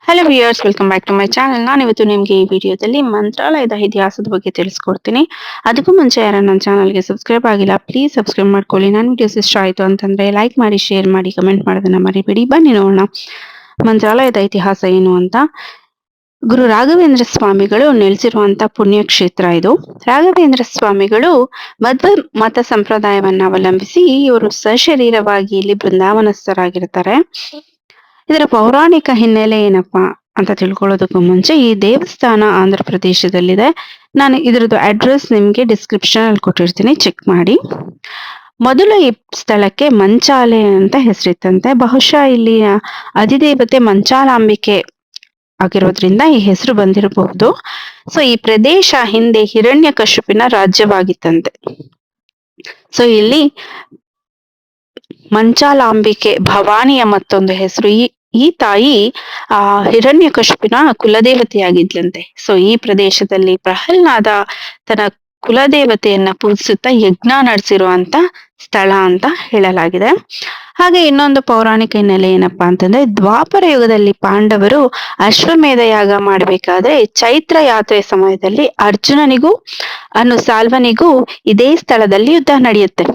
Hello viewers, welcome back to my channel. ನಾನು ಇವತ್ತು ನಿಮಗೆ ಈ ವಿಡಿಯೋದಲ್ಲಿ ಮಂತ್ರಾಲಯದ ಇತಿಹಾಸದ ಬಗ್ಗೆ ತಿಳಿಸ್ಕೊಡ್ತೀನಿ. ಅದಕ್ಕೂ ಮುಂಚೆ ಯಾರು ನನ್ನ ಚಾನಲ್ಗೆ ಸಬ್ಸ್ಕ್ರೈಬ್ ಆಗಿಲ್ಲ, ಪ್ಲೀಸ್ ಸಬ್ಸ್ಕ್ರೈಬ್ ಮಾಡ್ಕೊಳ್ಳಿ. ನನ್ನ ವಿಡಿಯೋಸ್ ಇಷ್ಟ ಆಯಿತು ಅಂತಂದ್ರೆ ಲೈಕ್ ಮಾಡಿ, ಶೇರ್ ಮಾಡಿ, ಕಮೆಂಟ್ ಮಾಡೋದನ್ನ ಮರಿಬೇಡಿ. ಬನ್ನಿ ನೋಡೋಣ ಮಂತ್ರಾಲಯದ ಇತಿಹಾಸ ಏನು ಅಂತ. ಗುರು ರಾಘವೇಂದ್ರ ಸ್ವಾಮಿಗಳು ನೆಲೆಸಿರುವಂತ ಪುಣ್ಯಕ್ಷೇತ್ರ ಇದು. ರಾಘವೇಂದ್ರ ಸ್ವಾಮಿಗಳು ಮಧ್ವ ಮತ ಸಂಪ್ರದಾಯವನ್ನ ಅವಲಂಬಿಸಿ ಇವರು ಸಶರೀರವಾಗಿ ಇಲ್ಲಿ ಬೃಂದಾವನಸ್ಥರಾಗಿರ್ತಾರೆ. ಇದರ ಪೌರಾಣಿಕ ಹಿನ್ನೆಲೆ ಏನಪ್ಪಾ ಅಂತ ತಿಳ್ಕೊಳ್ಳೋದಕ್ಕೂ ಮುಂಚೆ, ಈ ದೇವಸ್ಥಾನ ಆಂಧ್ರ ಪ್ರದೇಶದಲ್ಲಿದೆ. ನಾನು ಇದ್ರದ್ದು ಅಡ್ರೆಸ್ ನಿಮ್ಗೆ ಡಿಸ್ಕ್ರಿಪ್ಷನ್ ಅಲ್ಲಿ ಕೊಟ್ಟಿರ್ತೀನಿ, ಚೆಕ್ ಮಾಡಿ. ಮೊದಲು ಈ ಸ್ಥಳಕ್ಕೆ ಮಂಚಾಲೆ ಅಂತ ಹೆಸರಿತ್ತಂತೆ. ಬಹುಶಃ ಇಲ್ಲಿಯ ಅಧಿದೇವತೆ ಮಂಚಾಲಾಂಬಿಕೆ ಆಗಿರೋದ್ರಿಂದ ಈ ಹೆಸರು ಬಂದಿರಬಹುದು. ಸೊ ಈ ಪ್ರದೇಶ ಹಿಂದೆ ಹಿರಣ್ಯಕಶಿಪುವಿನ ರಾಜ್ಯವಾಗಿತ್ತಂತೆ. ಸೊ ಇಲ್ಲಿ ಮಂಚಾಲಾಂಬಿಕೆ ಭವಾನಿಯ ಮತ್ತೊಂದು ಹೆಸರು. ಈ ತಾಯಿ ಹಿರಣ್ಯಕಶಿಪುವಿನ ಕುಲದೇವತೆಯಾಗಿದ್ಲಂತೆ. ಸೊ ಈ ಪ್ರದೇಶದಲ್ಲಿ ಪ್ರಹ್ಲಾದ ತನ್ನ ಕುಲದೇವತೆಯನ್ನ ಪೂಜಿಸುತ್ತಾ ಯಜ್ಞ ನಡೆಸಿರುವಂತ ಸ್ಥಳ ಅಂತ ಹೇಳಲಾಗಿದೆ. ಹಾಗೆ ಇನ್ನೊಂದು ಪೌರಾಣಿಕ ಹಿನ್ನೆಲೆ ಏನಪ್ಪಾ ಅಂತಂದ್ರೆ, ದ್ವಾಪರ ಯುಗದಲ್ಲಿ ಪಾಂಡವರು ಅಶ್ವಮೇಧ ಯಾಗ ಮಾಡಬೇಕಾದ್ರೆ ಚೈತ್ರ ಯಾತ್ರೆ ಸಮಯದಲ್ಲಿ ಅರ್ಜುನನಿಗೂ ಸಾಲ್ವನಿಗೂ ಇದೇ ಸ್ಥಳದಲ್ಲಿ ಯುದ್ಧ ನಡೆಯುತ್ತೆ.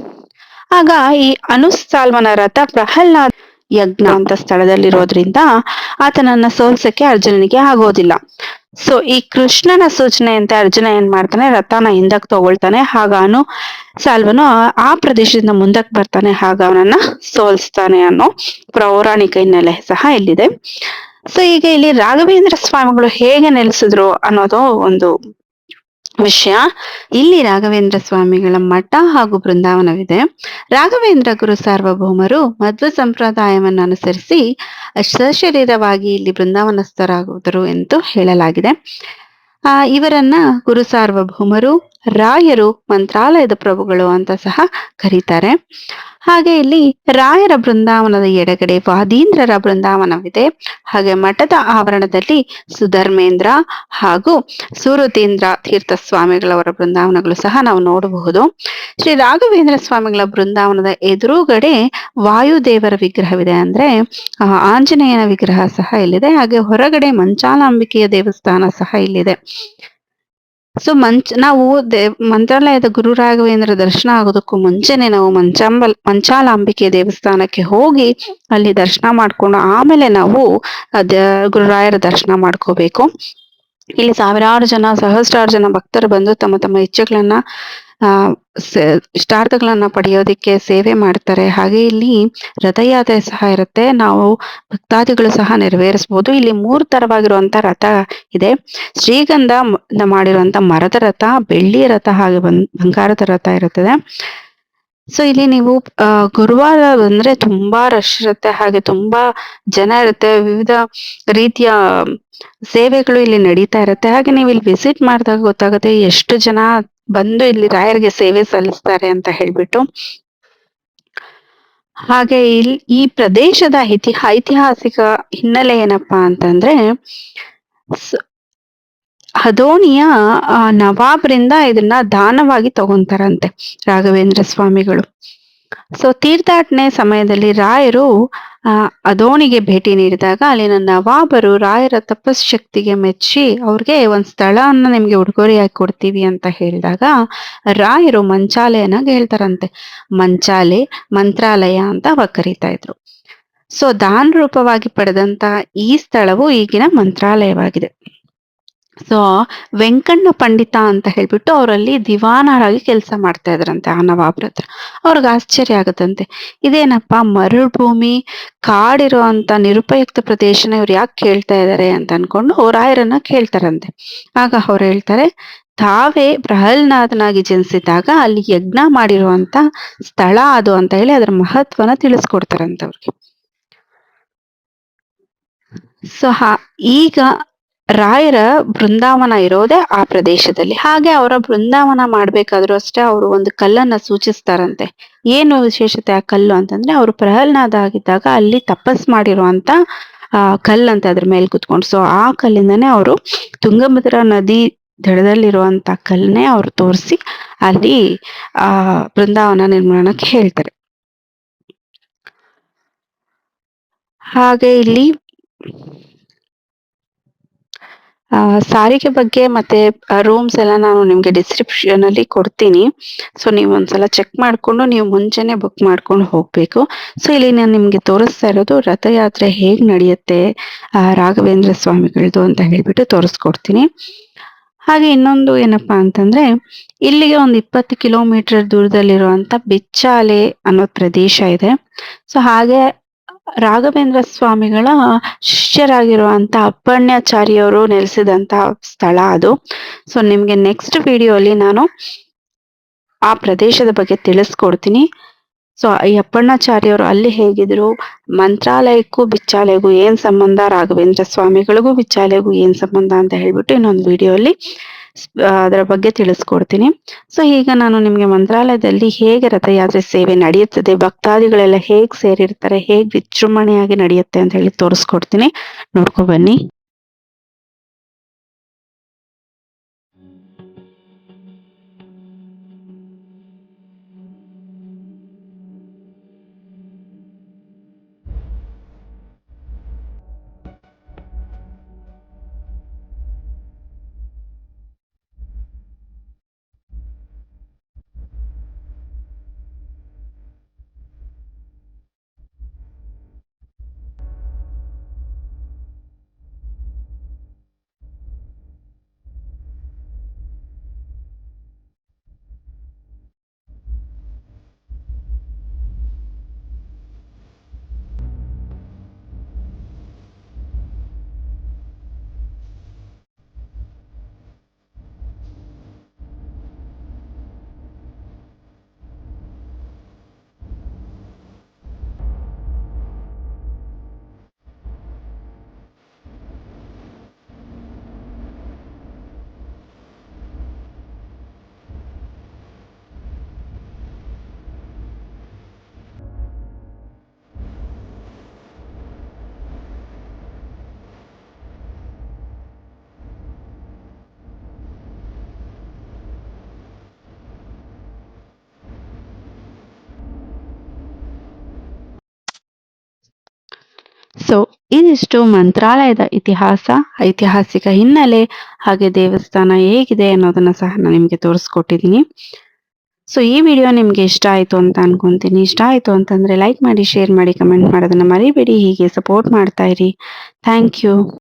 ಆಗ ಈ ಅನುಸಾಲ್ವನ ರಥ ಪ್ರಹ್ಲಾದ್ ಯಜ್ಞ ಅಂತ ಸ್ಥಳದಲ್ಲಿರೋದ್ರಿಂದ ಆತನನ್ನ ಸೋಲ್ಸಕ್ಕೆ ಅರ್ಜುನನಿಗೆ ಆಗೋದಿಲ್ಲ. ಸೊ ಈ ಕೃಷ್ಣನ ಸೂಚನೆಯಂತೆ ಅರ್ಜುನ ಏನ್ ಮಾಡ್ತಾನೆ, ರಥನ ಹಿಂದಕ್ಕೆ ತಗೊಳ್ತಾನೆ. ಆಗ ಸಾಲ್ವನು ಆ ಪ್ರದೇಶದಿಂದ ಮುಂದಕ್ಕೆ ಬರ್ತಾನೆ, ಆಗ ಅವನನ್ನ ಸೋಲ್ಸ್ತಾನೆ ಅನ್ನೋ ಪೌರಾಣಿಕ ಹಿನ್ನೆಲೆ ಸಹ ಇಲ್ಲಿದೆ. ಸೊ ಈಗ ಇಲ್ಲಿ ರಾಘವೇಂದ್ರ ಸ್ವಾಮಿಗಳು ಹೇಗೆ ನೆಲೆಸಿದ್ರು ಅನ್ನೋದು ಒಂದು ವಿಷಯ. ಇಲ್ಲಿ ರಾಘವೇಂದ್ರ ಸ್ವಾಮಿಗಳ ಮಠ ಹಾಗೂ ಬೃಂದಾವನವಿದೆ. ರಾಘವೇಂದ್ರ ಗುರು ಸಾರ್ವಭೌಮರು ಮಧ್ವ ಸಂಪ್ರದಾಯವನ್ನು ಅನುಸರಿಸಿ ಸಶರೀರವಾಗಿ ಇಲ್ಲಿ ಬೃಂದಾವನಸ್ಥರಾಗುವರು ಎಂದು ಹೇಳಲಾಗಿದೆ. ಇವರನ್ನ ಗುರು ಸಾರ್ವಭೌಮರು, ರಾಯರು, ಮಂತ್ರಾಲಯದ ಪ್ರಭುಗಳು ಅಂತ ಸಹ ಕರೀತಾರೆ. ಹಾಗೆ ಇಲ್ಲಿ ರಾಯರ ಬೃಂದಾವನದ ಎಡಗಡೆ ವಾದೀಂದ್ರರ ಬೃಂದಾವನವಿದೆ. ಹಾಗೆ ಮಠದ ಆವರಣದಲ್ಲಿ ಸುಧರ್ಮೇಂದ್ರ ಹಾಗೂ ಸುರತೀಂದ್ರ ತೀರ್ಥ ಸ್ವಾಮಿಗಳವರ ಬೃಂದಾವನಗಳು ಸಹ ನಾವು ನೋಡಬಹುದು. ಶ್ರೀ ರಾಘವೇಂದ್ರ ಸ್ವಾಮಿಗಳ ಬೃಂದಾವನದ ಎದುರುಗಡೆ ವಾಯುದೇವರ ವಿಗ್ರಹವಿದೆ, ಅಂದ್ರೆ ಆಂಜನೇಯನ ವಿಗ್ರಹ ಸಹ ಇಲ್ಲಿದೆ. ಹಾಗೆ ಹೊರಗಡೆ ಮಂಚಾಲಾಂಬಿಕೆಯ ದೇವಸ್ಥಾನ ಸಹ ಇಲ್ಲಿದೆ. ಸೊ ನಾವು ಮಂತ್ರಾಲಯದ ಗುರು ರಾಘವೇಂದ್ರ ದರ್ಶನ ಆಗೋದಕ್ಕೂ ಮುಂಚೆನೆ ನಾವು ಮಂಚಾಲಾಂಬಿಕೆ ದೇವಸ್ಥಾನಕ್ಕೆ ಹೋಗಿ ಅಲ್ಲಿ ದರ್ಶನ ಮಾಡ್ಕೊಂಡು ಆಮೇಲೆ ನಾವು ಗುರುರಾಯರ ದರ್ಶನ ಮಾಡ್ಕೋಬೇಕು. ಇಲ್ಲಿ ಸಾವಿರಾರು ಜನ, ಸಹಸ್ರಾರು ಜನ ಭಕ್ತರು ಬಂದು ತಮ್ಮ ತಮ್ಮ ಇಚ್ಛೆಗಳನ್ನ ಇಷ್ಟಾರ್ಥಗಳನ್ನ ಪಡೆಯೋದಿಕ್ಕೆ ಸೇವೆ ಮಾಡ್ತಾರೆ. ಹಾಗೆ ಇಲ್ಲಿ ರಥಯಾತ್ರೆ ಸಹ ಇರುತ್ತೆ. ನಾವು ಭಕ್ತಾದಿಗಳು ಸಹ ನೆರವೇರಿಸಬಹುದು. ಇಲ್ಲಿ 3 ತರವಾಗಿರುವಂತ ರಥ ಇದೆ. ಶ್ರೀಗಂಧ ಮಾಡಿರುವಂತ ಮರದ ರಥ, ಬೆಳ್ಳಿಯ ರಥ, ಹಾಗೆ ಬಂಗಾರದ ರಥ ಇರುತ್ತದೆ. ಸೊ ಇಲ್ಲಿ ನೀವು ಗುರುವಾರ ಬಂದ್ರೆ ತುಂಬಾ ರಶ್ ಇರುತ್ತೆ, ಹಾಗೆ ತುಂಬಾ ಜನ ಇರುತ್ತೆ. ವಿವಿಧ ರೀತಿಯ ಸೇವೆಗಳು ಇಲ್ಲಿ ನಡೀತಾ ಇರುತ್ತೆ. ಹಾಗೆ ನೀವು ಇಲ್ಲಿ ವಿಸಿಟ್ ಮಾಡಿದಾಗ ಗೊತ್ತಾಗುತ್ತೆ ಎಷ್ಟು ಜನ ಬಂದು ಇಲ್ಲಿ ರಾಯರಿಗೆ ಸೇವೆ ಸಲ್ಲಿಸ್ತಾರೆ ಅಂತ ಹೇಳ್ಬಿಟ್ಟು. ಹಾಗೆ ಈ ಪ್ರದೇಶದ ಐತಿಹಾಸಿಕ ಹಿನ್ನೆಲೆ ಏನಪ್ಪಾ ಅಂತಂದ್ರೆ, ಹದೋಣಿಯ ನವಾಬ್ರಿಂದ ಇದನ್ನ ದಾನವಾಗಿ ತಗೊಂತಾರಂತೆ ರಾಘವೇಂದ್ರ ಸ್ವಾಮಿಗಳು. ಸೊ ತೀರ್ಥಾಟನೆ ಸಮಯದಲ್ಲಿ ರಾಯರು ಅದೋಣಿಗೆ ಭೇಟಿ ನೀಡಿದಾಗ ಅಲ್ಲಿನ ನವಾಬರು ರಾಯರ ತಪಶಕ್ತಿಗೆ ಮೆಚ್ಚಿ ಅವ್ರಿಗೆ ಒಂದ್ ಸ್ಥಳವನ್ನ ನಿಮ್ಗೆ ಉಡುಗೊರೆಯಾಗಿ ಕೊಡ್ತೀವಿ ಅಂತ ಹೇಳಿದಾಗ ರಾಯರು ಮಂಚಾಲೆಯನ್ನ ಹೇಳ್ತಾರಂತೆ. ಮಂಚಾಲೆ, ಮಂತ್ರಾಲಯ ಅಂತ ಅವಾಗ ಕರೀತಾ ಇದ್ರು. ಸೊ ದಾನ ರೂಪವಾಗಿ ಪಡೆದಂತ ಈ ಸ್ಥಳವು ಈಗಿನ ಮಂತ್ರಾಲಯವಾಗಿದೆ. ಸೊ ವೆಂಕಣ್ಣ ಪಂಡಿತ ಅಂತ ಹೇಳ್ಬಿಟ್ಟು ಅವರಲ್ಲಿ ದಿವಾನರಾಗಿ ಕೆಲಸ ಮಾಡ್ತಾ ಇದ್ರಂತೆ ಆ ನವಾಬ್ರ ಹತ್ರ. ಅವ್ರಿಗೆ ಆಶ್ಚರ್ಯ ಆಗತ್ತಂತೆ, ಇದೇನಪ್ಪ ಮರುಭೂಮಿ ಕಾಡಿರುವಂತ ನಿರುಪಯುಕ್ತ ಪ್ರದೇಶನ ಇವ್ರು ಯಾಕೆ ಕೇಳ್ತಾ ಇದಾರೆ ಅಂತ ಅನ್ಕೊಂಡು ರಾಯರನ್ನ ಕೇಳ್ತಾರಂತೆ. ಆಗ ಅವ್ರು ಹೇಳ್ತಾರೆ, ತಾವೇ ಪ್ರಹ್ಲಾದನಾಗಿ ಜನಿಸಿದಾಗ ಅಲ್ಲಿ ಯಜ್ಞ ಮಾಡಿರುವಂತ ಸ್ಥಳ ಅದು ಅಂತ ಹೇಳಿ ಅದರ ಮಹತ್ವನ ತಿಳಿಸ್ಕೊಡ್ತಾರಂತೆ ಅವ್ರಿಗೆ. ಸೊ ಈಗ ರಾಯರ ಬೃಂದಾವನ ಇರೋದೇ ಆ ಪ್ರದೇಶದಲ್ಲಿ. ಹಾಗೆ ಅವರ ಬೃಂದಾವನ ಮಾಡ್ಬೇಕಾದ್ರೂ ಅಷ್ಟೇ ಅವರು ಒಂದು ಕಲ್ಲನ್ನ ಸೂಚಿಸ್ತಾರಂತೆ. ಏನು ವಿಶೇಷತೆ ಆ ಕಲ್ಲು ಅಂತಂದ್ರೆ, ಅವರು ಪ್ರಹ್ಲಾದ ಆಗಿದ್ದಾಗ ಅಲ್ಲಿ ತಪಸ್ ಮಾಡಿರುವಂತ ಕಲ್ಲಂತೆ ಅದ್ರ ಮೇಲೆ ಕುತ್ಕೊಂಡು. ಸೊ ಆ ಕಲ್ಲಿಂದನೇ ಅವರು ತುಂಗಭದ್ರಾ ನದಿ ದಡದಲ್ಲಿರುವಂತ ಕಲ್ಲನ್ನೇ ಅವರು ತೋರಿಸಿ ಅಲ್ಲಿ ಬೃಂದಾವನ ನಿರ್ಮಾಣಕ್ಕೆ ಹೇಳ್ತಾರೆ. ಹಾಗೆ ಇಲ್ಲಿ ಸಾರಿಗೆ ಬಗ್ಗೆ ಮತ್ತೆ ರೂಮ್ಸ್ ಎಲ್ಲ ನಾನು ನಿಮ್ಗೆ ಡಿಸ್ಕ್ರಿಪ್ಷನ್ ಅಲ್ಲಿ ಕೊಡ್ತೀನಿ. ಸೊ ನೀವು ಒಂದ್ಸಲ ಚೆಕ್ ಮಾಡ್ಕೊಂಡು ನೀವು ಮುಂಚೆನೆ ಬುಕ್ ಮಾಡ್ಕೊಂಡು ಹೋಗ್ಬೇಕು. ಸೊ ಇಲ್ಲಿ ನಾನು ನಿಮ್ಗೆ ತೋರಿಸ್ತಾ ಇರೋದು ರಥಯಾತ್ರೆ ಹೇಗ್ ನಡೆಯುತ್ತೆ ರಾಘವೇಂದ್ರ ಸ್ವಾಮಿಗಳದ್ದು ಅಂತ ಹೇಳ್ಬಿಟ್ಟು ತೋರಿಸ್ಕೊಡ್ತೀನಿ. ಹಾಗೆ ಇನ್ನೊಂದು ಏನಪ್ಪಾ ಅಂತಂದ್ರೆ ಇಲ್ಲಿಗೆ ಒಂದು 20 ಕಿಲೋಮೀಟರ್ ದೂರದಲ್ಲಿರುವಂತ ಬಿಚ್ಚಾಲೆ ಅನ್ನೋ ಪ್ರದೇಶ ಇದೆ. ಸೊ ಹಾಗೆ ರಾಘವೇಂದ್ರ ಸ್ವಾಮಿಗಳ ಶಿಷ್ಯರಾಗಿರುವಂತ ಅಪ್ಪಣ್ಯಾಚಾರ್ಯವರು ನೆಲೆಸಿದಂತ ಸ್ಥಳ ಅದು. ಸೊ ನಿಮ್ಗೆ ನೆಕ್ಸ್ಟ್ ವಿಡಿಯೋ ಅಲ್ಲಿ ನಾನು ಆ ಪ್ರದೇಶದ ಬಗ್ಗೆ ತಿಳಿಸ್ಕೊಡ್ತೀನಿ. ಸೊ ಈ ಅಪ್ಪಣ್ಣಾಚಾರ್ಯವರು ಅಲ್ಲಿ ಹೇಗಿದ್ರು, ಮಂತ್ರಾಲಯಕ್ಕೂ ಬಿಚ್ಚಾಲೆಗೂ ಏನ್ ಸಂಬಂಧ, ರಾಘವೇಂದ್ರ ಸ್ವಾಮಿಗಳಿಗೂ ಬಿಚ್ಚಾಲೆಗೂ ಏನ್ ಸಂಬಂಧ ಅಂತ ಹೇಳ್ಬಿಟ್ಟು ಇನ್ನೊಂದು ವಿಡಿಯೋ ಅಲ್ಲಿ ಅದರ ಬಗ್ಗೆ ತಿಳಿಸ್ಕೊಡ್ತೀನಿ. ಸೊ ಈಗ ನಾನು ನಿಮ್ಗೆ ಮಂತ್ರಾಲಯದಲ್ಲಿ ಹೇಗೆ ರಥಯಾತ್ರೆ ಸೇವೆ ನಡೆಯುತ್ತದೆ, ಭಕ್ತಾದಿಗಳೆಲ್ಲ ಹೇಗ್ ಸೇರಿರ್ತಾರೆ, ಹೇಗ್ ವಿಜೃಂಭಣೆಯಾಗಿ ನಡೆಯುತ್ತೆ ಅಂತ ಹೇಳಿ ತೋರಿಸ್ಕೊಡ್ತೀನಿ. ನೋಡ್ಕೊ ಬನ್ನಿ. ಸೊ ಇದಿಷ್ಟು ಮಂತ್ರಾಲಯದ ಇತಿಹಾಸ, ಐತಿಹಾಸಿಕ ಹಿನ್ನೆಲೆ, ಹಾಗೆ ದೇವಸ್ಥಾನ ಹೇಗಿದೆ ಅನ್ನೋದನ್ನ ಸಹ ನಾನು ನಿಮ್ಗೆ ತೋರಿಸ್ಕೊಟ್ಟಿದ್ದೀನಿ. ಸೊ ಈ ವಿಡಿಯೋ ನಿಮ್ಗೆ ಇಷ್ಟ ಆಯ್ತು ಅಂತ ಅನ್ಕೊಂತೀನಿ. ಇಷ್ಟ ಆಯ್ತು ಅಂತಂದ್ರೆ ಲೈಕ್ ಮಾಡಿ, ಶೇರ್ ಮಾಡಿ, ಕಮೆಂಟ್ ಮಾಡೋದನ್ನ ಮರಿಬೇಡಿ. ಹೀಗೆ ಸಪೋರ್ಟ್ ಮಾಡ್ತಾ ಇರಿ. Thank you.